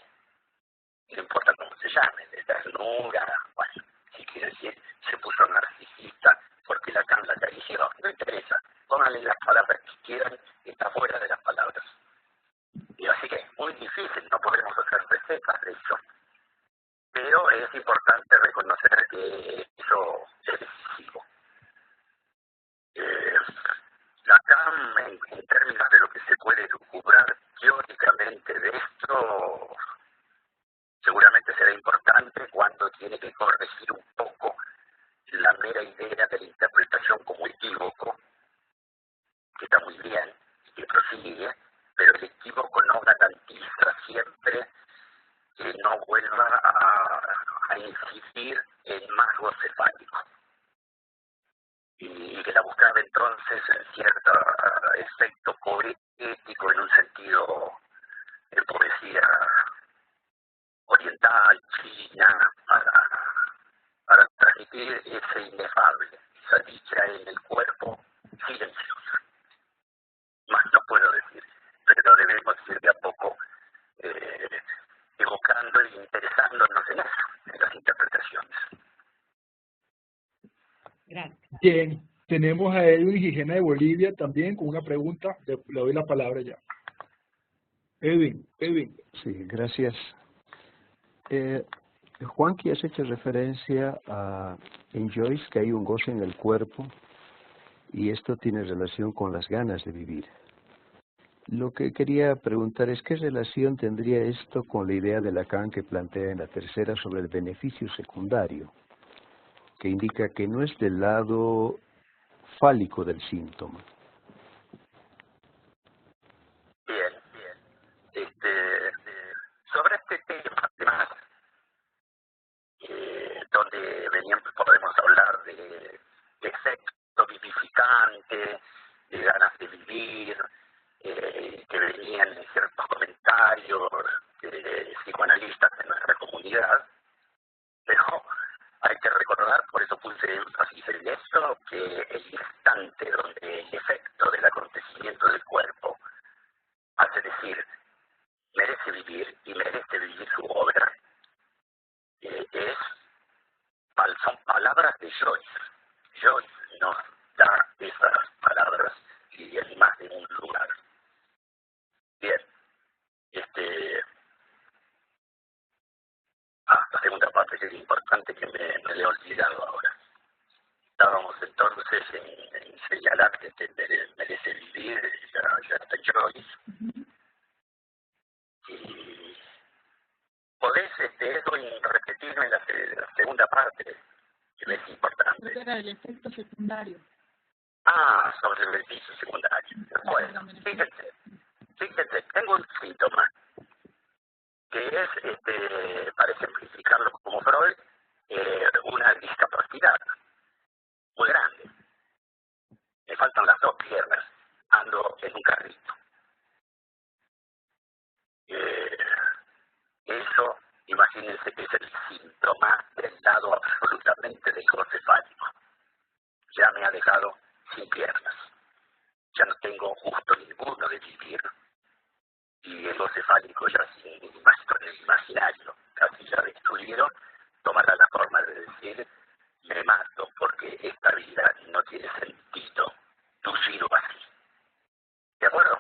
No importa cómo se llame, de ternura, bueno, si quiere decir, se puso narcisista porque Lacan la acarició, no interesa, pónganle las palabras que quieran, está fuera de las palabras. Y así que muy difícil, no podemos hacer recetas de eso. Pero es importante reconocer que eso es decisivo. Lacan, en términos de lo que se puede lucubrar teóricamente de esto, seguramente será importante cuando tiene que corregir un poco la mera idea de la interpretación como equívoco, que está muy bien y que prosigue, pero el equívoco no garantiza siempre que no vuelva a incidir en más goce fálico. Y que la búsqueda encontraba entonces cierto efecto poético en un sentido de poesía oriental, china, para transmitir ese inefable, esa dicha en el cuerpo silenciosa. Más no puedo decir, pero debemos ir de a poco evocando e interesándonos en eso, en las interpretaciones. Gracias. Bien, tenemos a Edwin Gijena de Bolivia también con una pregunta. Le doy la palabra ya. Edwin. Sí, gracias. Juanqui, has hecho referencia en Joyce que hay un goce en el cuerpo y esto tiene relación con las ganas de vivir. Lo que quería preguntar es qué relación tendría esto con la idea de Lacan que plantea en la tercera sobre el beneficio secundario, que indica que no es del lado fálico del síntoma. Bien. Sobre este tema, además, donde podemos hablar de efecto vivificante, de ganas de vivir, que venían en ciertos comentarios de psicoanalistas de nuestra comunidad, pero hay que recordar, por eso puse énfasis en esto, que el instante donde el efecto del acontecimiento del cuerpo hace decir merece vivir y merece vivir su obra, son palabras de Joyce. Joyce nos da esas palabras y en más de un lugar. Bien, la segunda parte que es importante que me le he olvidado ahora. Estábamos entonces en señalar que merece vivir, ya está Joyce. Y podés, Edwin, repetirme la segunda parte, que es importante. Creo que era el efecto secundario. Sobre el beneficio secundario. Bueno, fíjense, tengo un síntoma que es, para ejemplificarlo como Freud, una discapacidad muy grande. Me faltan las dos piernas, ando en un carrito. Eso, imagínense que es el síntoma del lado absolutamente descocefálico. Ya me ha dejado sin piernas. Ya no tengo gusto ninguno de vivir. Y el cefálico ya sin imaginario, casi ya destruido, tomará la forma de decir, me mato porque esta vida no tiene sentido. Tú sirvo así. ¿De acuerdo?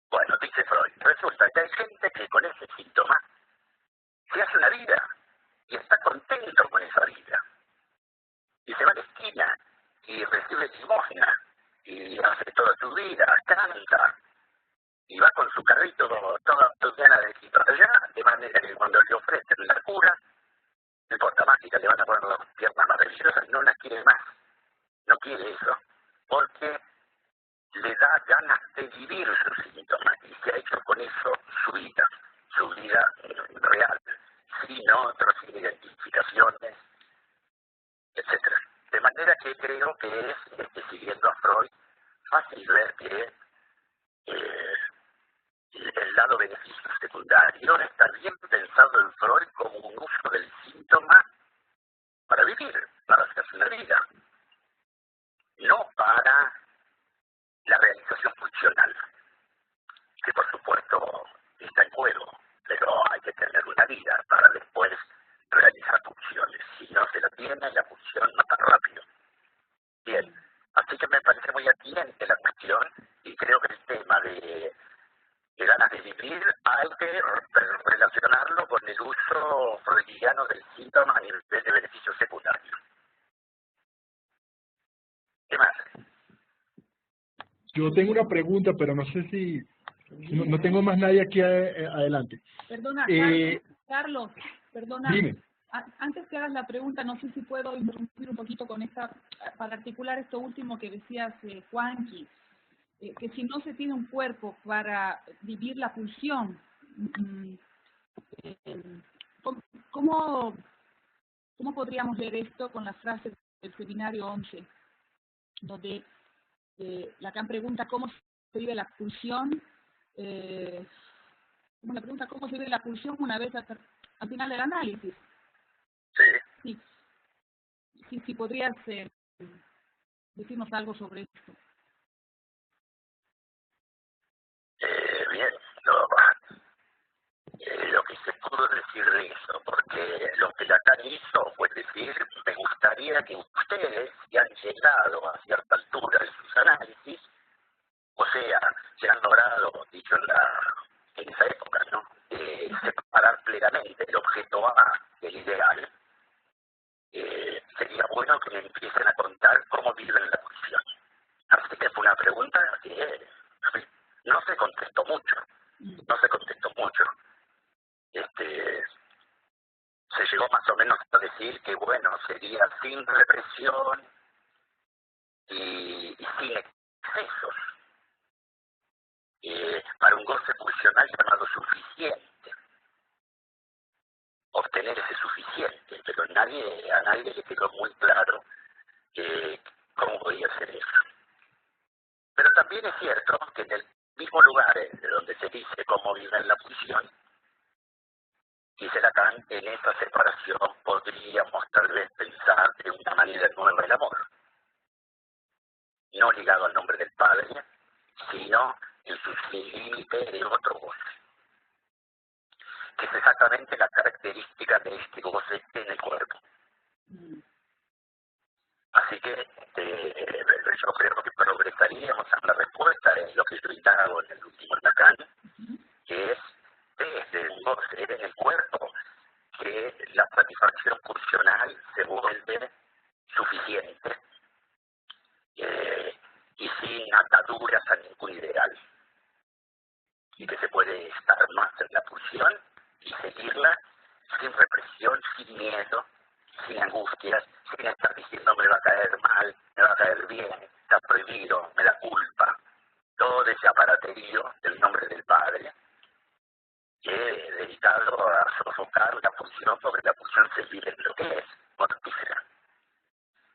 Bueno, dice Freud, resulta que hay gente que con ese síntoma se hace una vida y está contento con esa vida. Y se va a la esquina y recibe limosna y hace toda su vida, canta y va con su carrito toda llena de aquí para allá, de manera que cuando le ofrecen la cura, no importa más si le van a poner las piernas maravillosas, no las quiere más. No quiere eso, porque le da ganas de vivir su síntoma y se ha hecho con eso su vida real, sin otros, sin identificaciones, etcétera. De manera que creo que es, siguiendo a Freud, fácil ver que el lado beneficio secundario está bien pensado en Freud como un uso del síntoma para vivir, para hacerse una vida, no para la realización funcional, que por supuesto está en juego, pero hay que tener una vida para después realizar funciones. Si no se la tiene, la función no tan rápido. Bien, así que me parece muy atinente la cuestión y creo que el tema de ganas de vivir hay que relacionarlo con el uso freudiano del síntoma a nivel de beneficio secundario. ¿Qué más? Yo tengo una pregunta, pero no sé si... No tengo más nadie aquí adelante. Perdona, Carlos, perdona. Dime. Antes que hagas la pregunta, no sé si puedo interrumpir un poquito con esta, para articular esto último que decías, Juanqui, que si no se tiene un cuerpo para vivir la pulsión, ¿cómo podríamos leer esto con las frases del seminario 11? donde Lacan pregunta cómo se vive la pulsión, una pregunta cómo se vive la pulsión una vez al final del análisis. Sí. Sí, si podrías decirnos algo sobre esto. Bien, lo que se pudo decir de eso, porque lo que Lacan hizo fue decir, me gustaría que ustedes, que han llegado a cierta altura de sus análisis, o sea, se han logrado, dicho en esa época, ¿no?, separar plenamente el objeto A del ideal, sería bueno que me empiecen a contar cómo viven la pulsión. Así que fue una pregunta que no se contestó mucho. Se llegó más o menos a decir que, bueno, sería sin represión y sin excesos, para un goce pulsional llamado suficiente, obtener ese suficiente, pero a nadie le quedó muy claro cómo podía ser eso. Pero también es cierto que en el mismo lugar de donde se dice cómo vive la pulsión, dice Lacan, en esa separación podríamos tal vez pensar de una manera nueva el amor, no ligado al nombre del Padre, sino en su límite de otro goce, que es exactamente la característica de este goce en el cuerpo. Así que yo creo que progresaríamos a la respuesta en lo que yo indago en el último Lacan, que es desde un goce en el cuerpo que la satisfacción pulsional se vuelve suficiente y sin ataduras a ningún ideal, y que se puede estar más en la pulsión y seguirla sin represión, sin miedo, sin angustias, sin estar diciendo me va a caer mal, me va a caer bien, está prohibido, me da culpa. Todo ese aparaterío del nombre del Padre, que es dedicado a sofocar la pulsión, porque la pulsión se vive en lo que es, mortífera.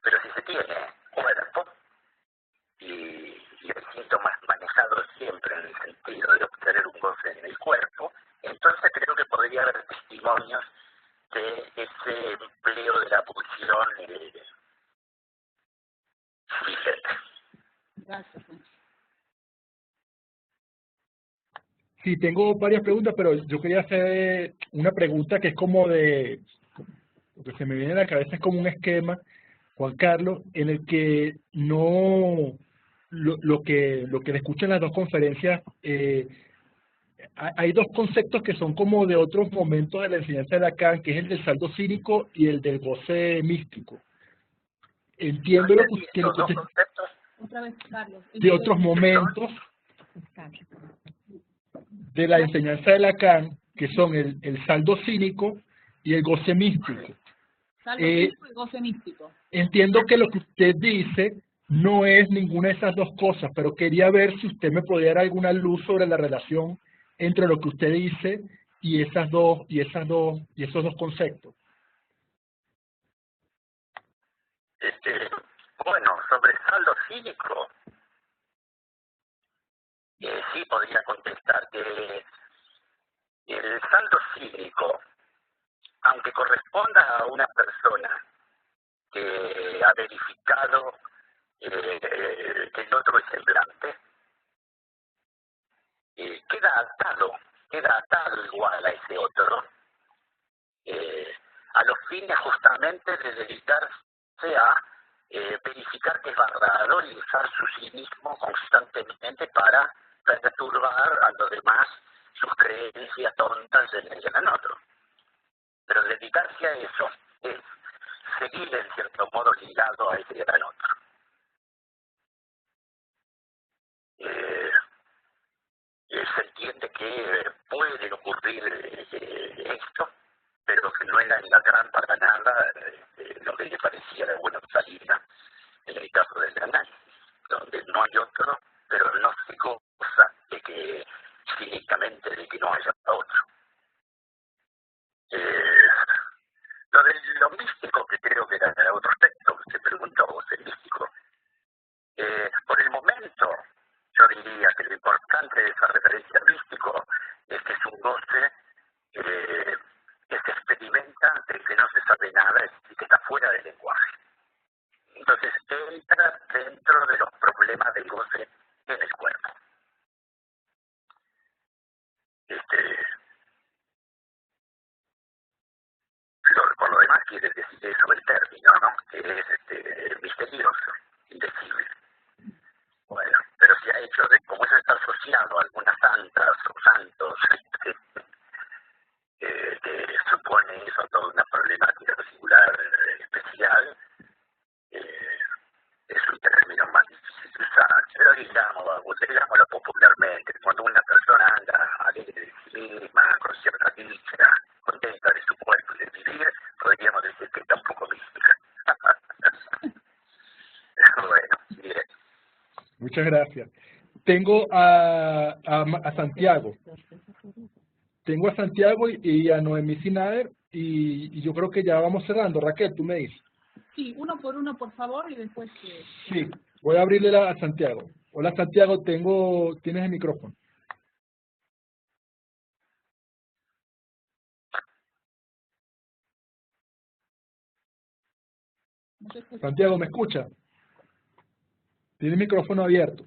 Pero si se tiene cuerpo y el síntoma es manejado siempre en el sentido de obtener un goce en el cuerpo, entonces creo que podría haber testimonios de ese empleo de la pulsión vigente. Gracias. Sí, tengo varias preguntas, pero yo quería hacer una pregunta que es como de, lo que se me viene a la cabeza es como un esquema, Juan Carlos, en el que no, lo que le escucho en las dos conferencias, hay dos conceptos que son como de otros momentos de la enseñanza de Lacan, que es el del saldo cínico y el del goce místico. Entiendo lo que ¿Los dos conceptos? Otra vez, Carlos. de otros momentos de la enseñanza de Lacan, que son el saldo cínico y el goce místico. Saldo cínico y goce místico. Entiendo que lo que usted dice no es ninguna de esas dos cosas, pero quería ver si usted me podía dar alguna luz sobre la relación entre lo que usted dice y esos dos conceptos. Bueno, sobre saldo cínico, sí podría contestar que el saldo cínico, aunque corresponda a una persona que ha verificado que el otro es semblante, queda atado igual a ese otro, a los fines justamente de dedicarse a verificar que es verdadero y usar su cinismo constantemente para perturbar a los demás sus creencias tontas en el otro. Pero dedicarse a eso es seguir en cierto modo ligado a ese gran otro. Se entiende que puede ocurrir esto, pero que no era en Lacan para nada lo que le parecía de buena salida en el caso del análisis, donde no hay otro, pero no se goza de que cínicamente de que no haya otro. Lo místico, que creo que era otro texto que se preguntó vos, el místico, Por el momento, yo diría que lo importante de esa referencia místico es que es un goce que se experimenta de que no se sabe nada y que está fuera del lenguaje. Entonces entra dentro de los problemas del goce en el cuerpo. Por lo demás quiere decir eso el término, ¿no? Que es misterioso, indecible. Bueno, pero se ha hecho, como eso está asociado a algunas santas o santos, que supone eso toda una problemática particular especial, es un término más difícil de usar. Pero digámoslo popularmente, cuando una persona anda alegre de sí misma, con cierta dicha, contenta de su cuerpo y de vivir, podríamos decir que está un poco mística. Bueno, bien. Muchas gracias. Tengo a Santiago. Tengo a Santiago y a Noemí Sinader, y yo creo que ya vamos cerrando. Raquel, tú me dices. Sí, uno por uno, por favor, y después... Sí, voy a abrirle a Santiago. Hola, Santiago, tienes el micrófono. Santiago, ¿me escucha? Tiene el micrófono abierto.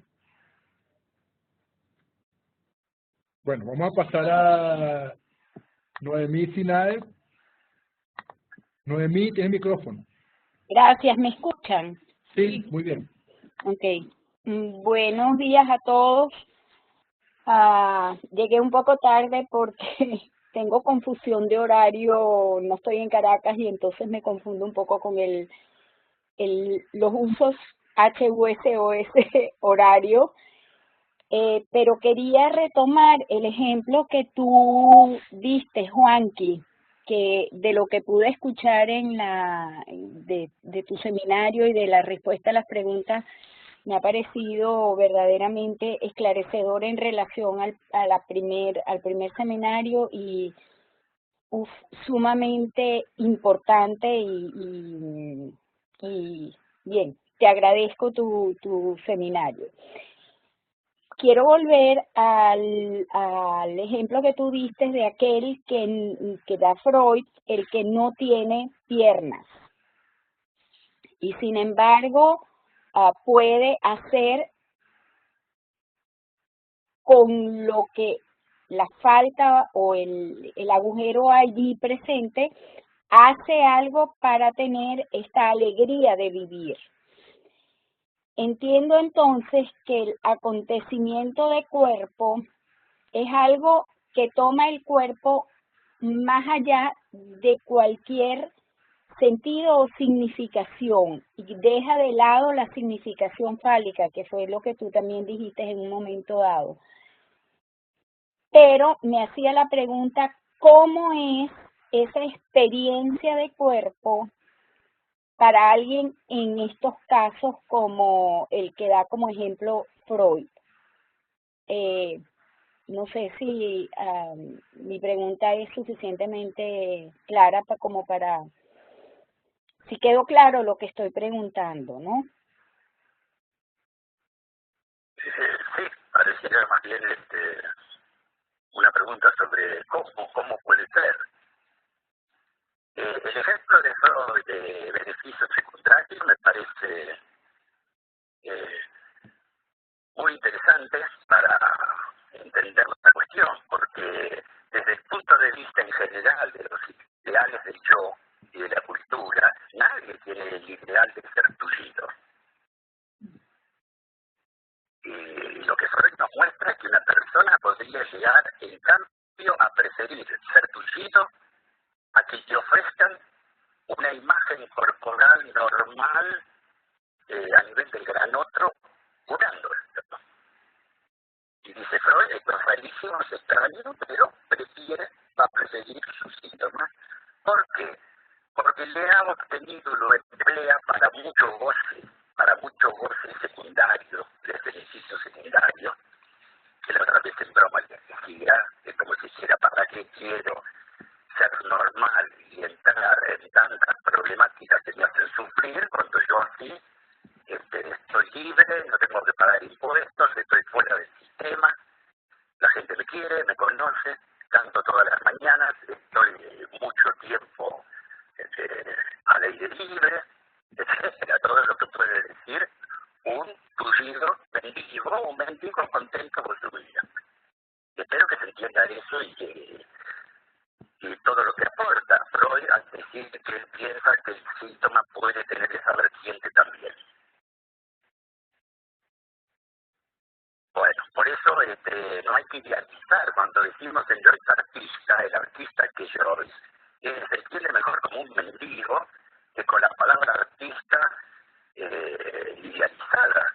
Bueno, vamos a pasar a Noemí Sinader. Noemí, tiene el micrófono. Gracias, ¿me escuchan? Sí, muy bien. Ok. Buenos días a todos. Llegué un poco tarde porque tengo confusión de horario, no estoy en Caracas y entonces me confundo un poco con los usos HUSOS horario. Pero quería retomar el ejemplo que tú diste, Juanqui, que de lo que pude escuchar de tu seminario y de la respuesta a las preguntas, me ha parecido verdaderamente esclarecedor en relación al primer seminario y sumamente importante y bien, te agradezco tu seminario. Quiero volver al ejemplo que tú diste de aquel que da Freud, el que no tiene piernas. Y sin embargo, puede hacer con lo que la falta o el agujero allí presente, hace algo para tener esta alegría de vivir. Entiendo entonces que el acontecimiento de cuerpo es algo que toma el cuerpo más allá de cualquier sentido o significación y deja de lado la significación fálica, que fue lo que tú también dijiste en un momento dado. Pero me hacía la pregunta, ¿cómo es esa experiencia de cuerpo para alguien en estos casos como el que da como ejemplo Freud? No sé si mi pregunta es suficientemente clara como para... Si quedó claro lo que estoy preguntando, ¿no? Sí, pareciera más bien una pregunta sobre cómo puede ser. El ejemplo de Freud de beneficios secundarios me parece muy interesante para entender la cuestión, porque desde el punto de vista en general de los ideales del yo y de la cultura, nadie tiene el ideal de ser tullido. Y lo que Freud nos muestra es que una persona podría llegar, en cambio, a preferir ser tullido a que te ofrezcan una imagen corporal normal a nivel del gran otro, curándolo. Y dice Freud, esto es rarísimo, es extraño, pero va a preferir sus síntomas. ¿Por qué? Porque le ha obtenido, lo emplea para mucho goce secundario, de beneficio secundario, que la otra vez en broma le decía, es como si dijera, ¿para qué quiero ser normal y entrar en tantas problemáticas que me hacen sufrir cuando yo así estoy libre, no tengo tengo que pagar impuestos, estoy fuera del sistema, la gente me quiere, me conoce, canto todas las mañanas, estoy mucho tiempo al aire libre, etcétera, todo lo que puede decir un tullido mendigo, un mendigo contento con su vida. Espero que se entienda eso y todo lo que aporta Freud al decir que él piensa que el síntoma puede tener esa vertiente también. Bueno, por eso no hay que idealizar cuando decimos el Joyce artista, el artista que Joyce se entiende mejor como un mendigo que con la palabra artista idealizada,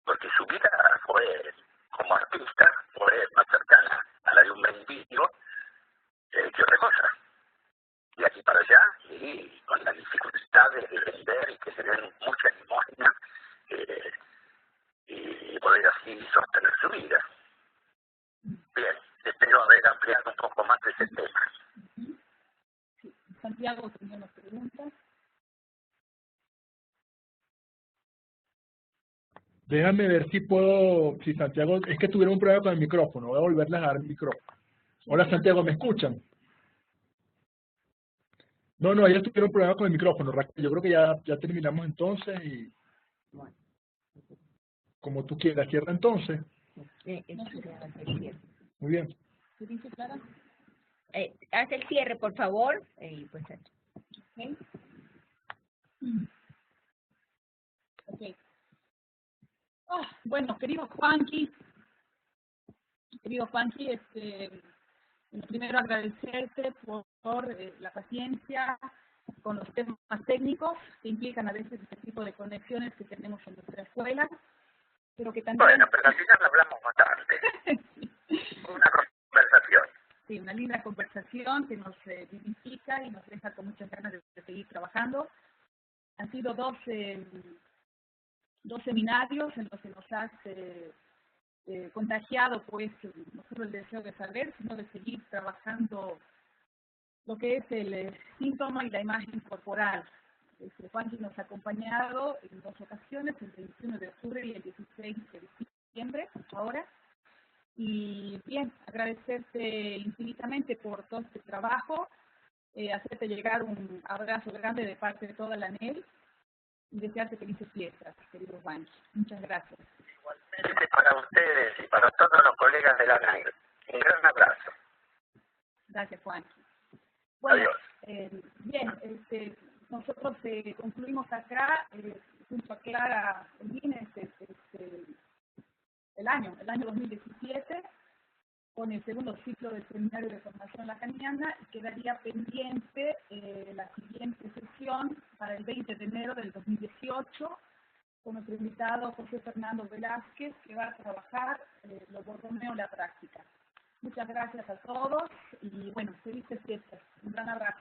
porque su vida fue, como artista, fue más cercana a la de un mendigo que otra cosa. Y aquí para allá, y con las dificultades de vender y que se den mucha limosna, y poder así sostener su vida. Bien, espero haber ampliado un poco más ese tema. Sí. Santiago tenía una pregunta. Déjame ver si puedo, si Santiago, es que tuvieron un problema con el micrófono, voy a volverles a dar el micrófono. Hola Santiago, ¿me escuchan? No, ellos tuvieron un problema con el micrófono, Raquel. Yo creo que ya terminamos entonces y como tú quieras, cierra entonces. Muy bien. ¿Qué dice Clara? Haz el cierre, por favor. Pues, Okay. Okay. Bueno, querido Juanqui, primero agradecerte por la paciencia con los temas técnicos que implican a veces este tipo de conexiones que tenemos en nuestra escuela, pero que también... Bueno, pero al final hablamos bastante. Una conversación. Sí, una linda conversación que nos vivifica y nos deja con muchas ganas de seguir trabajando. Han sido dos seminarios en los que nos has contagiado, pues, no solo el deseo de saber, sino de seguir trabajando lo que es el síntoma y la imagen corporal. Juanqui nos ha acompañado en dos ocasiones, el 21 de octubre y el 16 de diciembre, ahora. Y bien, agradecerte infinitamente por todo este trabajo, hacerte llegar un abrazo grande de parte de toda la ANEL y desearte felices fiestas, querido Juan. Muchas gracias. Igualmente para ustedes y para todos los colegas de la ANEL. Un gran abrazo. Gracias, Juan. Bueno, adiós. Bien, nosotros concluimos acá, junto a Clara Olguín, el año 2017, con el segundo ciclo del Seminario de Formación Lacaniana, y quedaría pendiente la siguiente sesión para el 20 de enero del 2018, con nuestro invitado José Fernando Velázquez, que va a trabajar lo Borromeo en la práctica. Muchas gracias a todos y bueno, felices fiestas. Un gran abrazo.